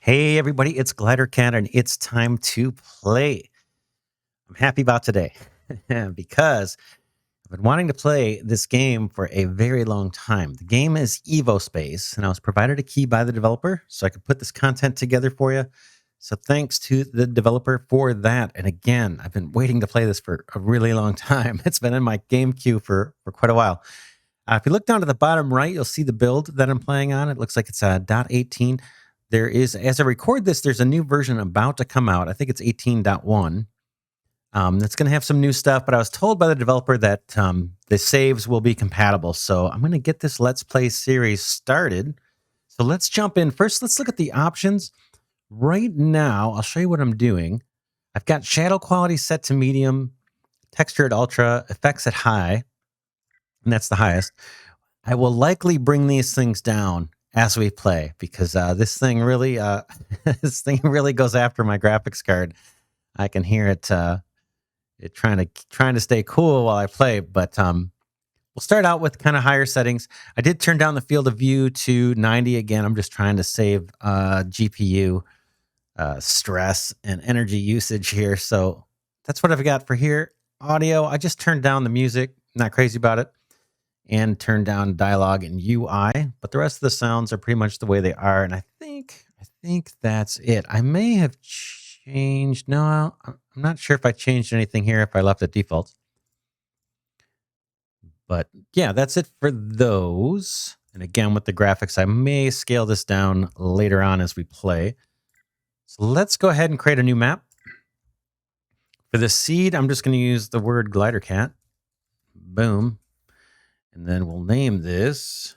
Hey everybody, it's Glidercat and it's time to play. I'm happy about today because I've been wanting to play this game for a very long time. The game is Evospace and I was provided a key by the developer so I could put this content together for you. So thanks to the developer for that. And again, I've been waiting to play this for a really long time. It's been in my game queue for quite a while. If you look down to the bottom right, you'll see the build that I'm playing on. It looks like it's a .18. There is, as I record this, there's a new version about to come out. I think it's 18.1. That's going to have some new stuff, but I was told by the developer that the saves will be compatible. So I'm going to get this Let's Play series started. So let's jump in. First, let's look at the options. Right now, I'll show you what I'm doing. I've got shadow quality set to medium, texture at ultra, effects at high, and that's the highest. I will likely bring these things down as we play because this thing really goes after my graphics card. I can hear it trying to stay cool while I play, but we'll start out with kind of higher settings. I did turn down the field of view to 90 again. I'm just trying to save GPU stress and energy usage here. So that's what I've got for here. Audio, I just turned down the music, not crazy about it, and turn down dialogue and UI, but the rest of the sounds are pretty much the way they are. And I think that's it. I may have changed. No, I'm not sure if I changed anything here, if I left it default. But yeah, that's it for those. And again, with the graphics, I may scale this down later on as we play. So let's go ahead and create a new map. For the seed, I'm just going to use the word Glidercat. Boom. And then we'll name this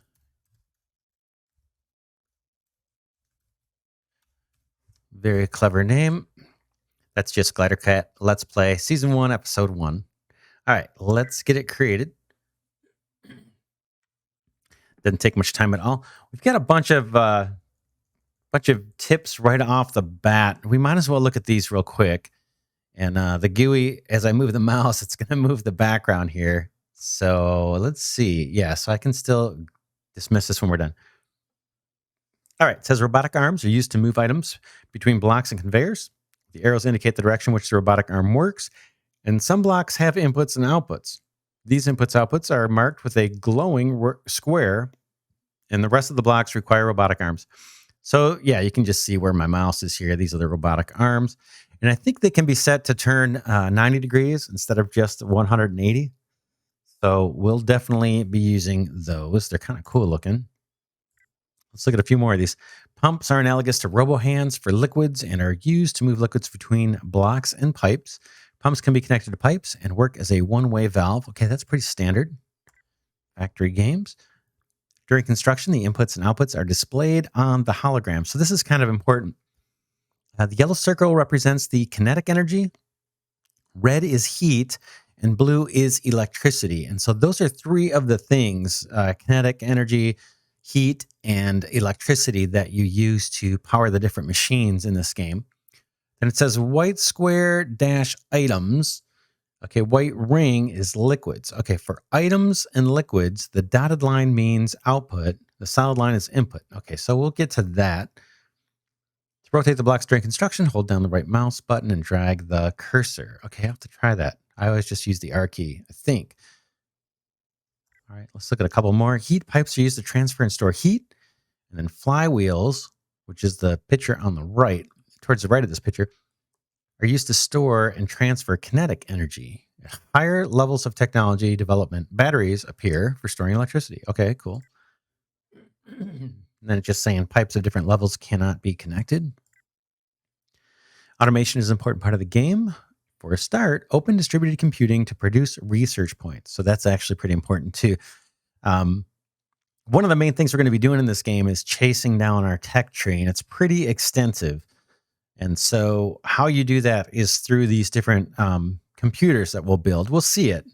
very clever name. That's just Glidercat Let's Play Season 1, Episode 1. All right, let's get it created. Didn't take much time at all. We've got a bunch of tips right off the bat. We might as well look at these real quick. And the GUI, as I move the mouse, it's going to move the background here. So let's see. Yeah, so I can still dismiss this when we're done. All right, it says robotic arms are used to move items between blocks and conveyors. The arrows indicate the direction which the robotic arm works, and some blocks have inputs and outputs. These outputs are marked with a glowing square, and the rest of the blocks require robotic arms. So yeah, you can just see where my mouse is here. These are the robotic arms, and I think they can be set to turn 90 degrees instead of just 180. So we'll definitely be using those. They're kind of cool looking. Let's look at a few more of these. Pumps are analogous to robo-hands for liquids and are used to move liquids between blocks and pipes. Pumps can be connected to pipes and work as a one-way valve. Okay, that's pretty standard. Factory games. During construction, the inputs and outputs are displayed on the hologram. So this is kind of important. The yellow circle represents the kinetic energy. Red is heat. And blue is electricity. And so those are three of the things, kinetic energy, heat, and electricity that you use to power the different machines in this game. And it says white square dash items. Okay, white ring is liquids. Okay, for items and liquids, the dotted line means output. The solid line is input. Okay, so we'll get to that. To rotate the blocks during construction, hold down the right mouse button and drag the cursor. Okay, I have to try that. I always just use the R key, I think. All right, let's look at a couple more. Heat pipes are used to transfer and store heat. And then flywheels, which is the picture on the right, towards the right of this picture, are used to store and transfer kinetic energy. At higher levels of technology development, batteries appear for storing electricity. Okay, cool. And then it's just saying pipes of different levels cannot be connected. Automation is an important part of the game. For a start, open distributed computing to produce research points. So that's actually pretty important too. One of the main things we're going to be doing in this game is chasing down our tech tree, and it's pretty extensive. And so how you do that is through these different computers that we'll build. We'll see it.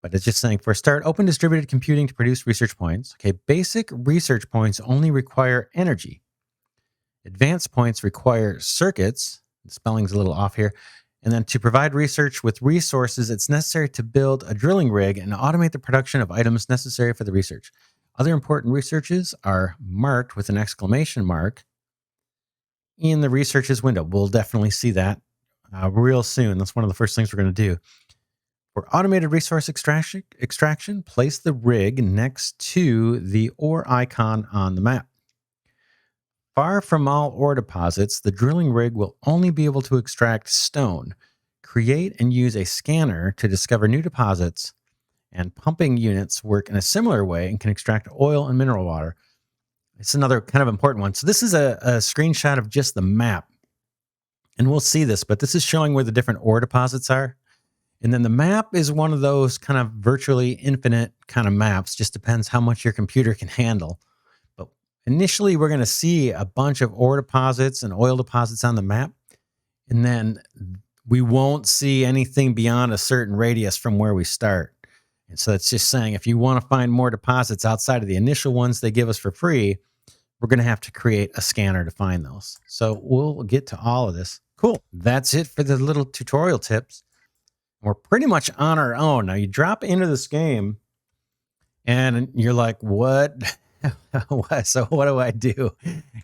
But it's just saying, for a start, open distributed computing to produce research points. Okay, basic research points only require energy. Advanced points require circuits. The spelling's a little off here. And then to provide research with resources, it's necessary to build a drilling rig and automate the production of items necessary for the research. Other important researches are marked with an exclamation mark in the researches window. We'll definitely see that real soon. That's one of the first things we're going to do. For automated resource extraction, place the rig next to the ore icon on the map. Far from all ore deposits, the drilling rig will only be able to extract stone. Create and use a scanner to discover new deposits, and pumping units work in a similar way and can extract oil and mineral water. It's another kind of important one. So this is a screenshot of just the map. And we'll see this, but this is showing where the different ore deposits are. And then the map is one of those kind of virtually infinite kind of maps. Just depends how much your computer can handle. But initially, we're going to see a bunch of ore deposits and oil deposits on the map. And then we won't see anything beyond a certain radius from where we start. And so it's just saying, if you want to find more deposits outside of the initial ones they give us for free, we're going to have to create a scanner to find those. So we'll get to all of this. Cool. That's it for the little tutorial tips. We're pretty much on our own. Now you drop into this game and you're like, what? So what do I do?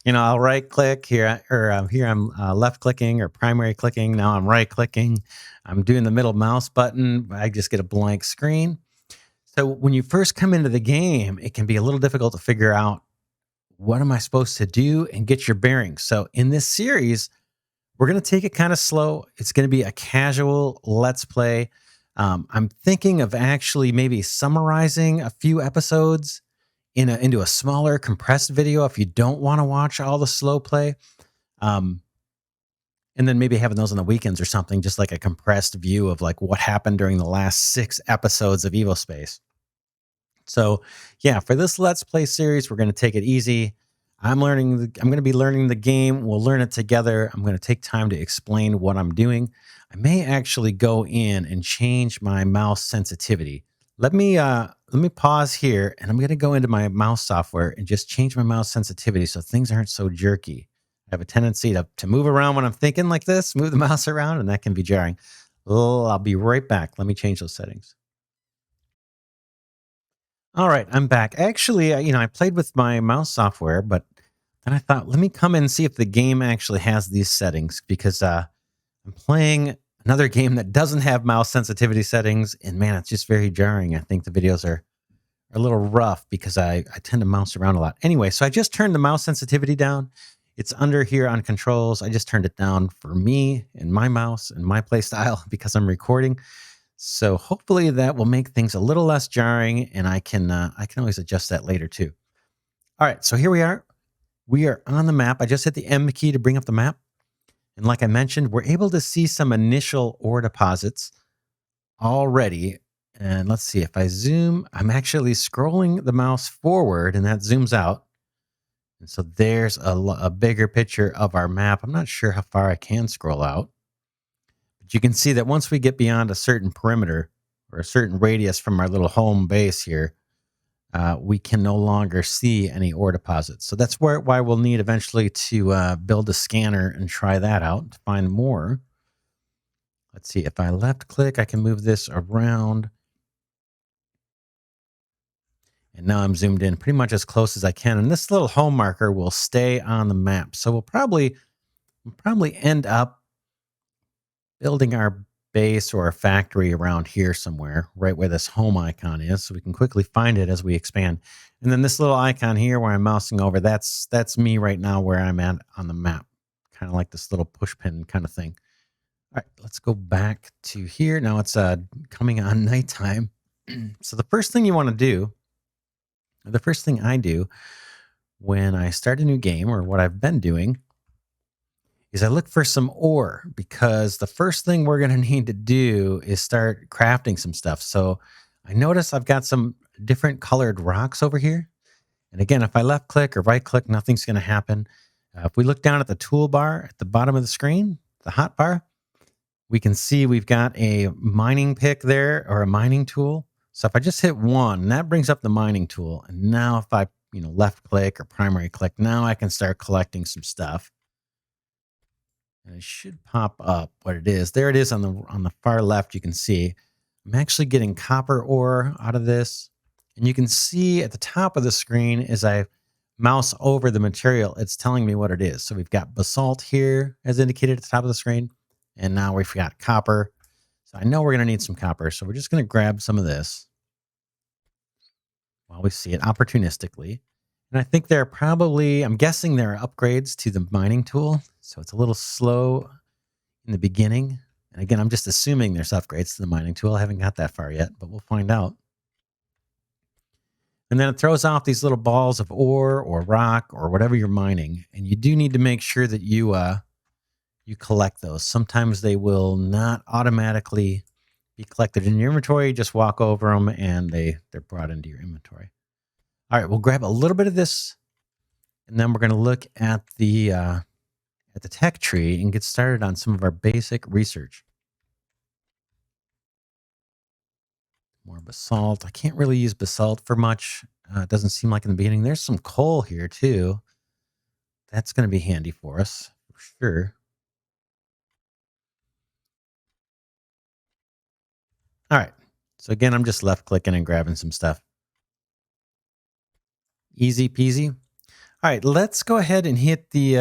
I'll right click here, or here I'm left clicking or primary clicking. Now I'm right clicking. I'm doing the middle mouse button. I just get a blank screen. So when you first come into the game, it can be a little difficult to figure out what am I supposed to do and get your bearings. So in this series, we're going to take it kind of slow. It's going to be a casual let's play. I'm thinking of actually maybe summarizing a few episodes into a smaller compressed video if you don't want to watch all the slow play. And then maybe having those on the weekends or something, just like a compressed view of like what happened during the last 6 episodes of Evospace. So yeah, for this let's play series, we're going to take it easy. I'm going to be learning the game. We'll learn it together. I'm going to take time to explain what I'm doing. I may actually go in and change my mouse sensitivity. Let me pause here, and I'm going to go into my mouse software and just change my mouse sensitivity so things aren't so jerky. I have a tendency to move around when I'm thinking like this, move the mouse around, and that can be jarring. I'll be right back. Let me change those settings. All right, I'm back. Actually, I played with my mouse software, but then I thought, let me come in and see if the game actually has these settings, because I'm playing another game that doesn't have mouse sensitivity settings, and man, it's just very jarring. I think the videos are a little rough because I tend to mouse around a lot. Anyway, so I just turned the mouse sensitivity down. It's under here on controls. I just turned it down for me and my mouse and my play style because I'm recording. So hopefully that will make things a little less jarring, and I can always adjust that later too. All right, so here we are. We are on the map. I just hit the M key to bring up the map. And like I mentioned, we're able to see some initial ore deposits already. And let's see, if I zoom, I'm actually scrolling the mouse forward and that zooms out. And so there's a bigger picture of our map. I'm not sure how far I can scroll out. But you can see that once we get beyond a certain perimeter or a certain radius from our little home base here, we can no longer see any ore deposits. So that's why we'll need eventually to build a scanner and try that out to find more. Let's see, if I left click, I can move this around. And now I'm zoomed in pretty much as close as I can. And this little home marker will stay on the map. So we'll probably end up building our base or a factory around here somewhere, right where this home icon is, so we can quickly find it as we expand. And then this little icon here where I'm mousing over, that's me right now where I'm at on the map, kind of like this little push pin kind of thing. All right, let's go back to here. Now it's coming on nighttime. So the first thing you want to do, the first thing I do when I start a new game, or what I've been doing, is I look for some ore, because the first thing we're going to need to do is start crafting some stuff. So I notice I've got some different colored rocks over here. And again, if I left click or right click, nothing's going to happen. If we look down at the toolbar at the bottom of the screen, the hotbar, we can see we've got a mining pick there, or a mining tool. So if I just hit 1, that brings up the mining tool. And now if I left click or primary click, now I can start collecting some stuff. And it should pop up what it is. There it is on the far left. You can see I'm actually getting copper ore out of this. And you can see at the top of the screen, as I mouse over the material, it's telling me what it is. So we've got basalt here as indicated at the top of the screen. And now we've got copper. So I know we're going to need some copper. So we're just going to grab some of this while we see it opportunistically. And I think there are probably, I'm guessing there are upgrades to the mining tool. So it's a little slow in the beginning. And again, I'm just assuming there's upgrades to the mining tool. I haven't got that far yet, but we'll find out. And then it throws off these little balls of ore or rock or whatever you're mining. And you do need to make sure that you collect those. Sometimes they will not automatically be collected in your inventory. Just walk over them and they're brought into your inventory. All right, we'll grab a little bit of this, and then we're going to look at the tech tree and get started on some of our basic research. More basalt. I can't really use basalt for much. It doesn't seem like in the beginning. There's some coal here too. That's going to be handy for us for sure. All right. So again, I'm just left clicking and grabbing some stuff. Easy peasy. All right, let's go ahead and hit the,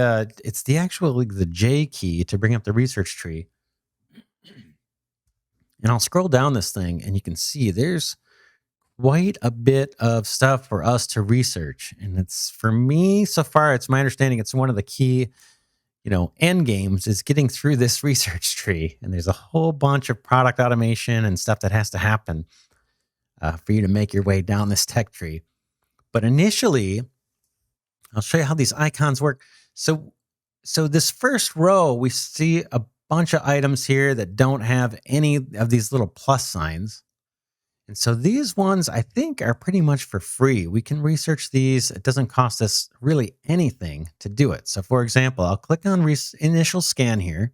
it's the actual, the J key to bring up the research tree. And I'll scroll down this thing and you can see there's quite a bit of stuff for us to research. And it's, for me, so far, it's my understanding it's one of the key, end games is getting through this research tree. And there's a whole bunch of product automation and stuff that has to happen for you to make your way down this tech tree. But initially, I'll show you how these icons work. So this first row, we see a bunch of items here that don't have any of these little plus signs. And so these ones, I think, are pretty much for free. We can research these. It doesn't cost us really anything to do it. So for example, I'll click on initial scan here.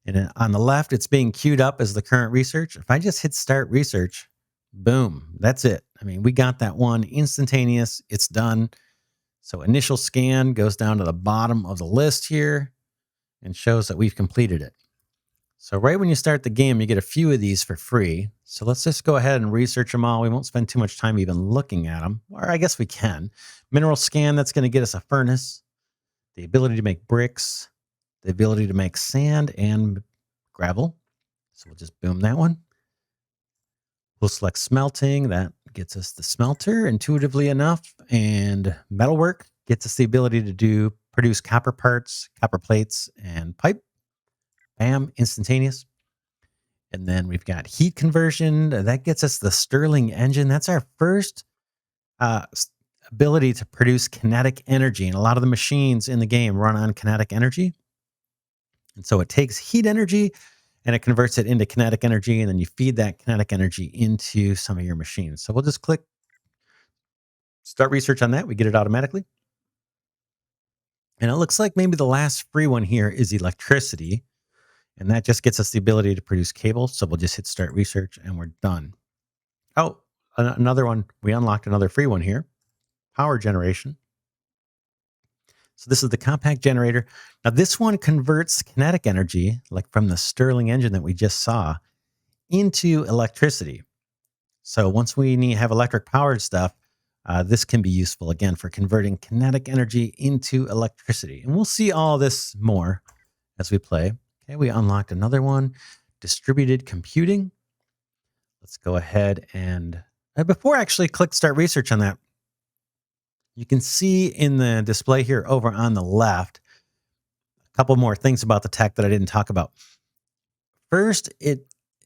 And on the left, it's being queued up as the current research. If I just hit start research, boom, that's it. I mean, we got that one instantaneous. It's done. So initial scan goes down to the bottom of the list here and shows that we've completed it. So right when you start the game, you get a few of these for free. So let's just go ahead and research them all. We won't spend too much time even looking at them, or I guess we can. Mineral scan, that's going to get us a furnace, the ability to make bricks, the ability to make sand and gravel. So we'll just boom that one. We'll select smelting. That gets us the smelter intuitively enough. And metalwork gets us the ability to produce copper parts, copper plates, and pipe. Bam, instantaneous. And then we've got heat conversion. That gets us the Stirling engine. That's our first ability to produce kinetic energy. And a lot of the machines in the game run on kinetic energy. And so it takes heat energy and it converts it into kinetic energy. And then you feed that kinetic energy into some of your machines. So we'll just click start research on that. We get it automatically. And it looks like maybe the last free one here is electricity. And that just gets us the ability to produce cable. So we'll just hit start research and we're done. Oh, another one. We unlocked another free one here. Power generation. So this is the compact generator. Now this one converts kinetic energy, like from the Stirling engine that we just saw, into electricity. So once we have electric powered stuff, this can be useful again for converting kinetic energy into electricity. And we'll see all this more as we play. Okay, we unlocked another one, distributed computing. Let's go ahead and before I actually click start research on that, you can see in the display here over on the left, a couple more things about the tech that I didn't talk about. First,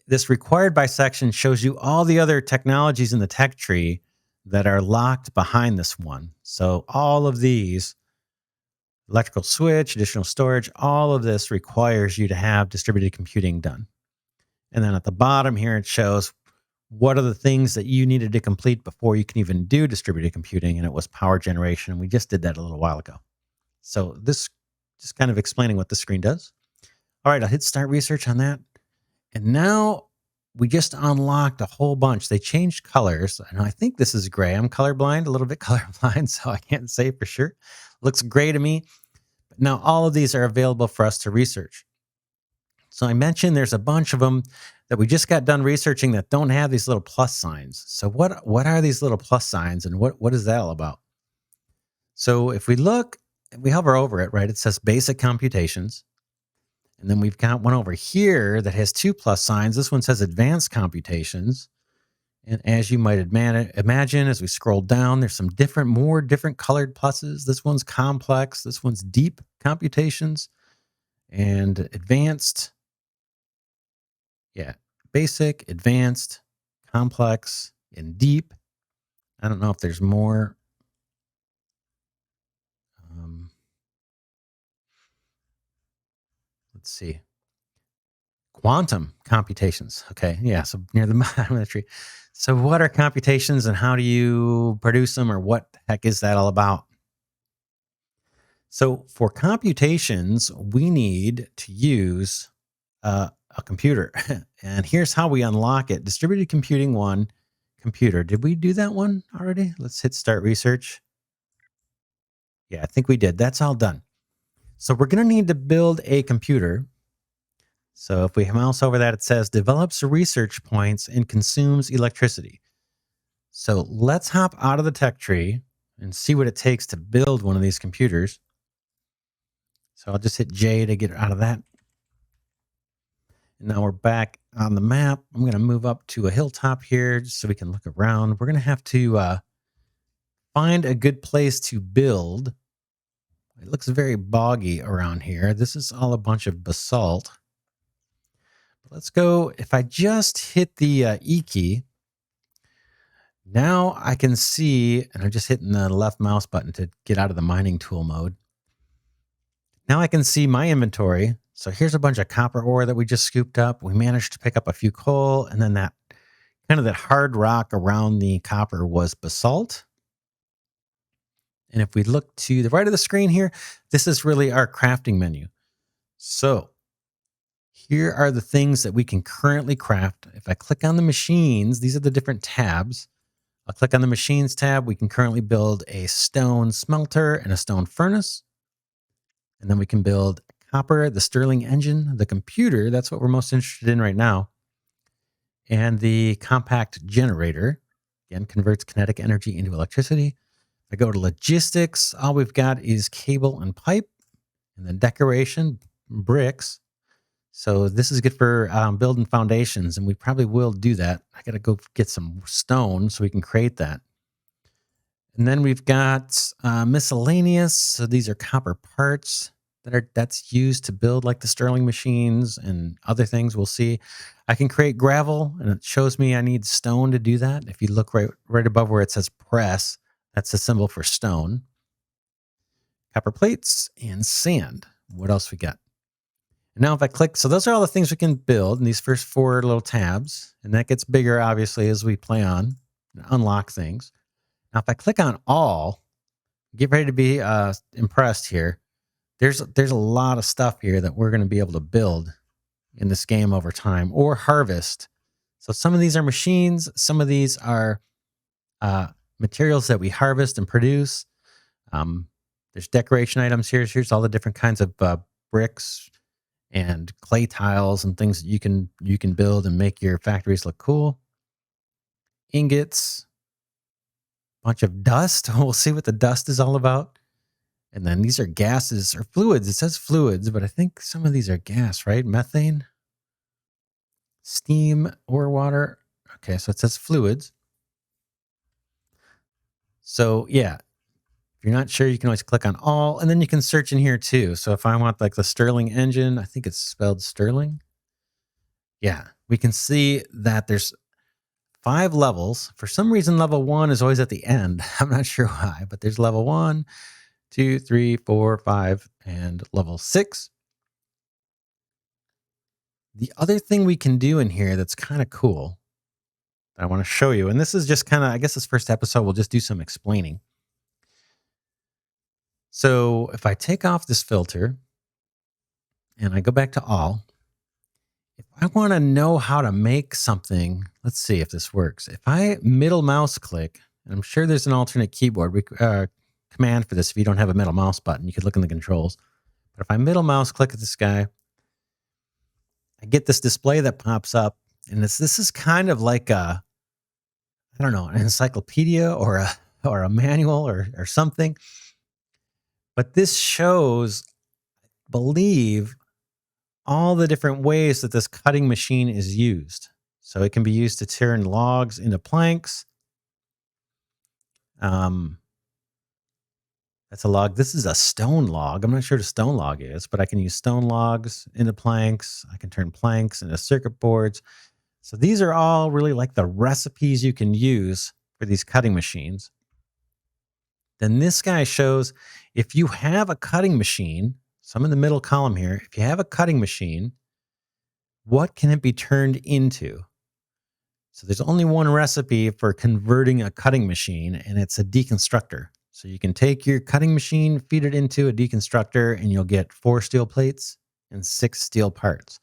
this required by section shows you all the other technologies in the tech tree that are locked behind this one. So all of these, electrical switch, additional storage, all of this requires you to have distributed computing done. And then at the bottom here, it shows what are the things that you needed to complete before you can even do distributed computing. And it was power generation. And we just did that a little while ago. So this just kind of explaining what the screen does. All right, I'll hit start research on that. And now we just unlocked a whole bunch. They changed colors. And I think this is gray. I'm colorblind, a little bit colorblind, so I can't say for sure. Looks gray to me. But now all of these are available for us to research. So I mentioned there's a bunch of them that we just got done researching that don't have these little plus signs. So what are these little plus signs and what is that all about? So if we look, we hover over it, right? It says basic computations. And then we've got one over here that has 2 plus signs. This one says advanced computations. And as you might imagine, as we scroll down, there's some more different colored pluses. This one's complex. This one's deep computations and advanced. Yeah, basic, advanced, complex, and deep. I don't know if there's more. Let's see. Quantum computations. Okay. Yeah. So near the bottom of the tree. So, what are computations and how do you produce them, or what the heck is that all about? So, for computations, we need to use a computer. And here's how we unlock it. Distributed computing one, computer. Did we do that one already? Let's hit start research. Yeah, I think we did. That's all done. So, we're going to need to build a computer. So if we mouse over that, it says develops research points and consumes electricity. So let's hop out of the tech tree and see what it takes to build one of these computers. So I'll just hit J to get out of that. And now we're back on the map. I'm going to move up to a hilltop here just so we can look around. We're going to have to find a good place to build. It looks very boggy around here. This is all a bunch of basalt. Let's go. If I just hit the E key, now I can see, and I'm just hitting the left mouse button to get out of the mining tool mode. Now I can see my inventory. So here's a bunch of copper ore that we just scooped up. We managed to pick up a few coal, and then that hard rock around the copper was basalt. And if we look to the right of the screen here, this is really our crafting menu. So here are the things that we can currently craft. If I click on the machines, these are the different tabs. I'll click on the machines tab. We can currently build a stone smelter and a stone furnace. And then we can build copper, the Stirling engine, the computer. That's what we're most interested in right now. And the compact generator, again, converts kinetic energy into electricity. If I go to logistics, all we've got is cable and pipe, and then decoration, bricks. So this is good for building foundations, and we probably will do that. I got to go get some stone so we can create that. And then we've got miscellaneous. So these are copper parts that's used to build like the Stirling machines and other things. We'll see. I can create gravel, and it shows me I need stone to do that. If you look right above where it says press, that's a symbol for stone. Copper plates and sand. What else we got? And now if I click, so those are all the things we can build in these first 4 little tabs. And that gets bigger, obviously, as we play on and unlock things. Now, if I click on all, get ready to be impressed here. There's a lot of stuff here that we're going to be able to build in this game over time or harvest. So some of these are machines. Some of these are materials that we harvest and produce. There's decoration items here. Here's all the different kinds of bricks and clay tiles and things that you can build and make your factories look cool. Ingots, bunch of dust. We'll see what the dust is all about. And then these are gases or fluids. It says fluids, but I think some of these are gas, right? Methane, steam, or water. Okay, so it says fluids. So yeah, if you're not sure, you can always click on all, and then you can search in here too. So if I want like the Stirling engine, I think it's spelled Stirling. Yeah, we can see that there's 5 levels. For some reason, level 1 is always at the end. I'm not sure why, but there's level 1, 2, 3, 4, 5, and level 6. The other thing we can do in here that's kind of cool that I want to show you, and this is just kind of, I guess this first episode, we'll just do some explaining. So if I take off this filter and I go back to all, if I want to know how to make something, let's see if this works. If I middle mouse click, and I'm sure there's an alternate keyboard command for this if you don't have a middle mouse button, you could look in the controls. But if I middle mouse click at this guy, I get this display that pops up, and this is kind of like I don't know, an encyclopedia or a manual or something. But this shows, believe, all the different ways that this cutting machine is used. So it can be used to turn logs into planks. That's a log. This is a stone log. I'm not sure what a stone log is, but I can use stone logs into planks. I can turn planks into circuit boards. So these are all really like the recipes you can use for these cutting machines. Then this guy shows if you have a cutting machine, so I'm in the middle column here. If you have a cutting machine, what can it be turned into? So there's only one recipe for converting a cutting machine, and it's a deconstructor. So you can take your cutting machine, feed it into a deconstructor, and you'll get 4 steel plates and 6 steel parts.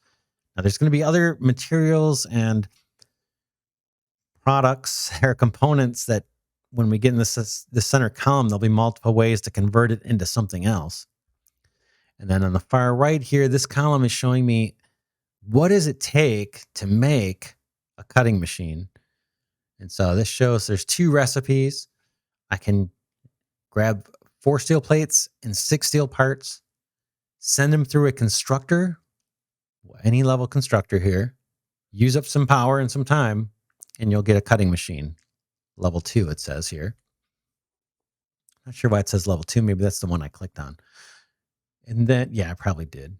Now there's going to be other materials and products or components that when we get in this center column, there'll be multiple ways to convert it into something else. And then on the far right here, this column is showing me what does it take to make a cutting machine. And so this shows there's 2 recipes. I can grab 4 steel plates and 6 steel parts, send them through a constructor, any level constructor here, use up some power and some time, and you'll get a cutting machine. Level 2, it says here. Not sure why it says level 2. Maybe that's the one I clicked on. And then, yeah, I probably did.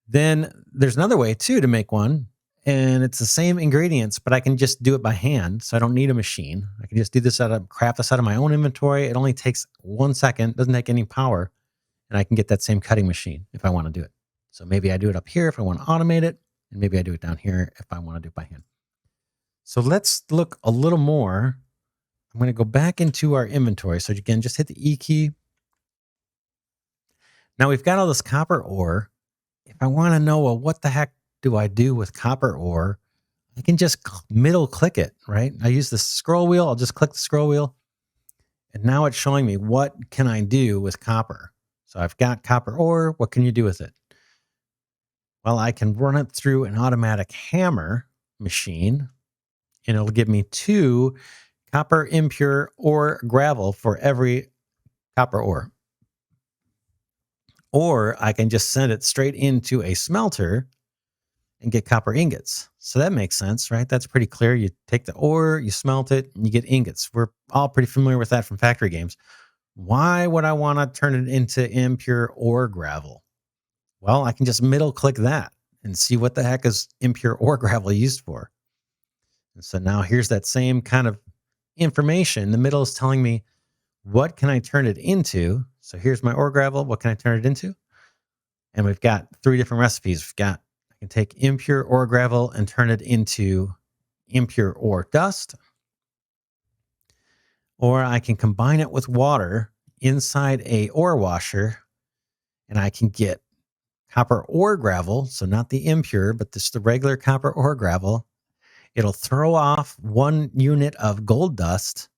Then there's another way too to make one, and it's the same ingredients, but I can just do it by hand. So I don't need a machine. I can just do this craft this out of my own inventory. It only takes 1 second, doesn't take any power, and I can get that same cutting machine if I want to do it. So maybe I do it up here if I want to automate it, and maybe I do it down here if I want to do it by hand. So let's look a little more. I'm going to go back into our inventory. So again, just hit the E key. Now we've got all this copper ore. If I want to know, well, what the heck do I do with copper ore? I can just middle click it, right? I use the scroll wheel. I'll just click the scroll wheel. And now it's showing me what can I do with copper. So I've got copper ore. What can you do with it? Well, I can run it through an automatic hammer machine, and it'll give me 2 copper impure ore gravel for every copper ore. Or I can just send it straight into a smelter and get copper ingots. So that makes sense, right? That's pretty clear. You take the ore, you smelt it, and you get ingots. We're all pretty familiar with that from factory games. Why would I want to turn it into impure ore gravel? Well, I can just middle click that and see what the heck is impure ore gravel used for. And so now here's that same kind of information. The middle is telling me, what can I turn it into? So here's my ore gravel. What can I turn it into? And we've got 3 different recipes. I can take impure ore gravel and turn it into impure ore dust. Or I can combine it with water inside a ore washer, and I can get copper ore gravel. So not the impure, but just the regular copper ore gravel. It'll throw off 1 unit of gold dust,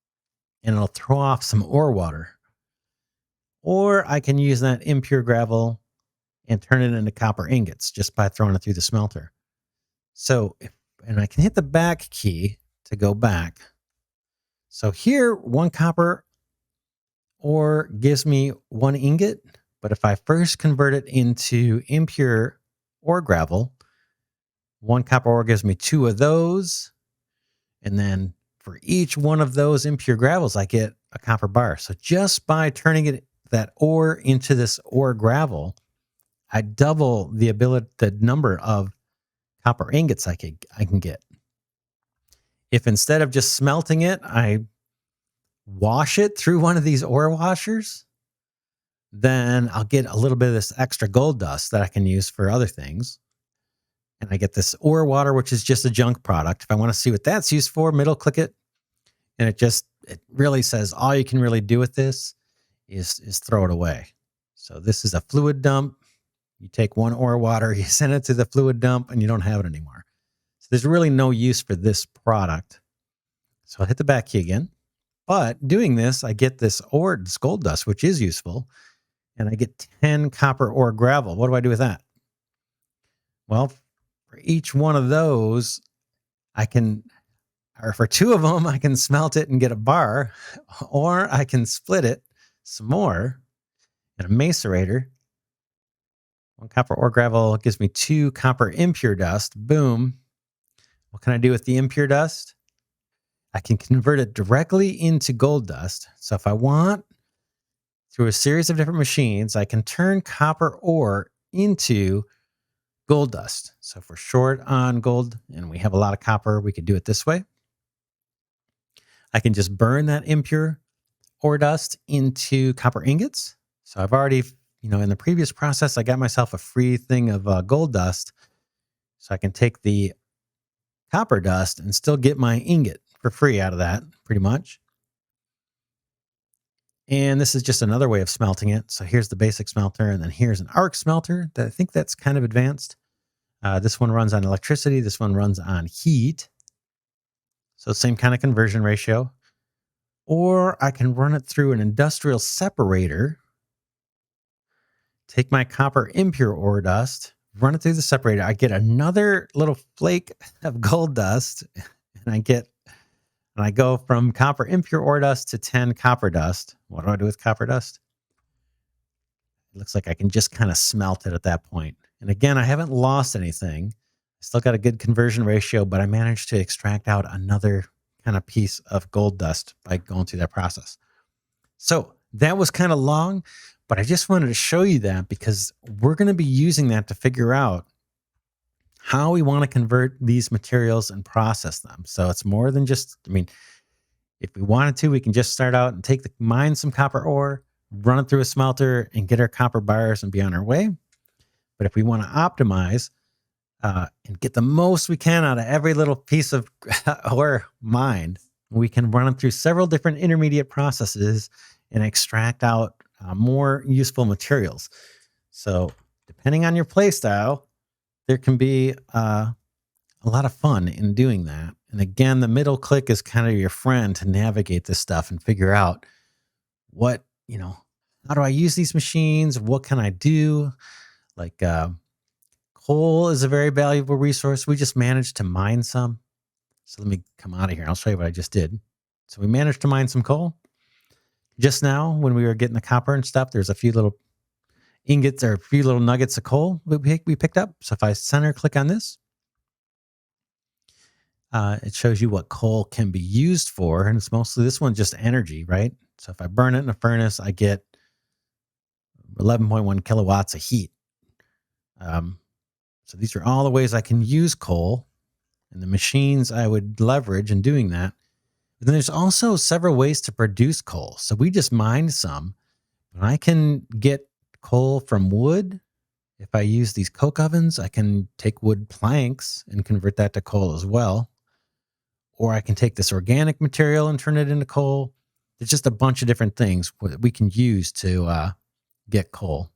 and it'll throw off some ore water. Or I can use that impure gravel and turn it into copper ingots just by throwing it through the smelter. So, and I can hit the back key to go back. So here, 1 copper ore gives me 1 ingot, but if I first convert it into impure ore gravel, 1 copper ore gives me 2 of those. And then for each one of those impure gravels, I get a copper bar. So just by turning that ore into this ore gravel, I double the number of copper ingots I can get. If instead of just smelting it, I wash it through one of these ore washers, then I'll get a little bit of this extra gold dust that I can use for other things. And I get this ore water, which is just a junk product. If I want to see what that's used for, middle click it. And it really says all you can really do with this is throw it away. So this is a fluid dump. You take 1 ore water, you send it to the fluid dump, and you don't have it anymore. So there's really no use for this product. So I'll hit the back key again. But doing this, I get this gold dust, which is useful. And I get 10 copper ore gravel. What do I do with that? Well, for each one of those, for 2 of them, I can smelt it and get a bar, or I can split it some more and a macerator. 1 copper ore gravel gives me 2 copper impure dust. Boom. What can I do with the impure dust? I can convert it directly into gold dust. So if I want, through a series of different machines, I can turn copper ore into gold dust. So if we're short on gold and we have a lot of copper, we could do it this way. I can just burn that impure ore dust into copper ingots. So I've already, in the previous process, I got myself a free thing of gold dust. So I can take the copper dust and still get my ingot for free out of that, pretty much. And this is just another way of smelting it. So here's the basic smelter, and then here's an arc smelter that I think that's kind of advanced. This one runs on electricity. This one runs on heat. So same kind of conversion ratio. Or I can run it through an industrial separator, take my copper impure ore dust, run it through the separator. I get another little flake of gold dust, and I go from copper impure ore dust to 10 copper dust. What do I do with copper dust? It looks like I can just kind of smelt it at that point. And again, I haven't lost anything. I still got a good conversion ratio, but I managed to extract out another kind of piece of gold dust by going through that process. So that was kind of long, but I just wanted to show you that because we're going to be using that to figure out how we want to convert these materials and process them. So it's more than just, if we wanted to, we can just start out and mine some copper ore, run it through a smelter and get our copper bars and be on our way. But if we want to optimize and get the most we can out of every little piece of ore mined, we can run it through several different intermediate processes and extract out more useful materials. So depending on your play style, there can be a lot of fun in doing that. And again, the middle click is kind of your friend to navigate this stuff and figure out what, how do I use these machines? What can I do? Like coal is a very valuable resource. We just managed to mine some. So let me come out of here. I'll show you what I just did. So we managed to mine some coal. Just now, when we were getting the copper and stuff, there's a few little ingots or a few little nuggets of coal we picked up. So if I center click on this, it shows you what coal can be used for. And it's mostly this one, just energy, right? So if I burn it in a furnace, I get 11.1 kilowatts of heat. So these are all the ways I can use coal and the machines I would leverage in doing that. And then there's also several ways to produce coal. So we just mined some. And I can get coal from wood. If I use these coke ovens, I can take wood planks and convert that to coal as well. Or I can take this organic material and turn it into coal. There's just a bunch of different things that we can use to get coal.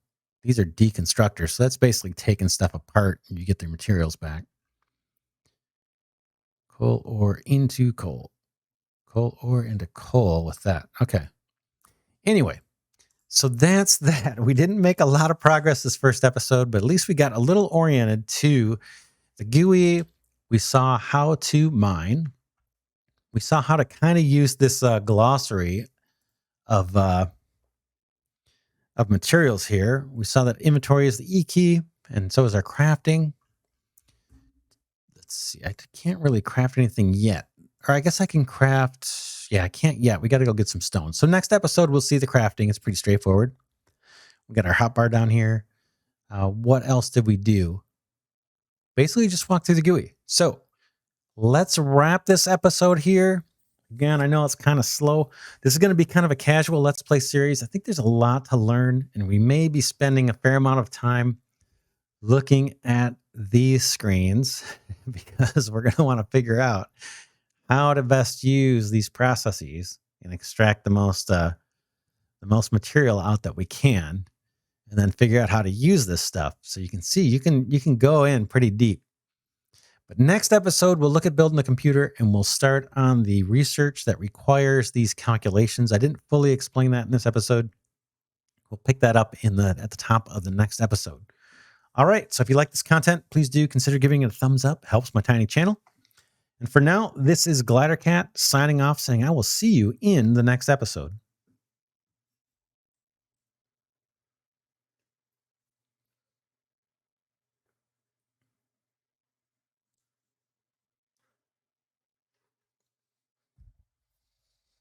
These are deconstructors. So that's basically taking stuff apart and you get their materials back. Coal ore into coal. Coal ore into coal with that. Okay. Anyway, so that's that. We didn't make a lot of progress this first episode, but at least we got a little oriented to the GUI. We saw how to mine. We saw how to kind of use this glossary of materials here. We saw that inventory is the E key, and so is our crafting. Let's see. I can't really craft anything yet. Or I guess I can craft. Yeah, I can't yet. We got to go get some stone. So next episode, we'll see the crafting. It's pretty straightforward. We got our hotbar down here. What else did we do? Basically, just walk through the GUI. So let's wrap this episode here. Again, I know it's kind of slow. This is going to be kind of a casual Let's Play series. I think there's a lot to learn, and we may be spending a fair amount of time looking at these screens because we're going to want to figure out how to best use these processes and extract the most material out that we can, and then figure out how to use this stuff. So you can see you can go in pretty deep. But next episode, we'll look at building the computer and we'll start on the research that requires these calculations. I didn't fully explain that in this episode. We'll pick that up at the top of the next episode. All right. So if you like this content, please do consider giving it a thumbs up. It helps my tiny channel. And for now, this is Glidercat signing off, saying I will see you in the next episode.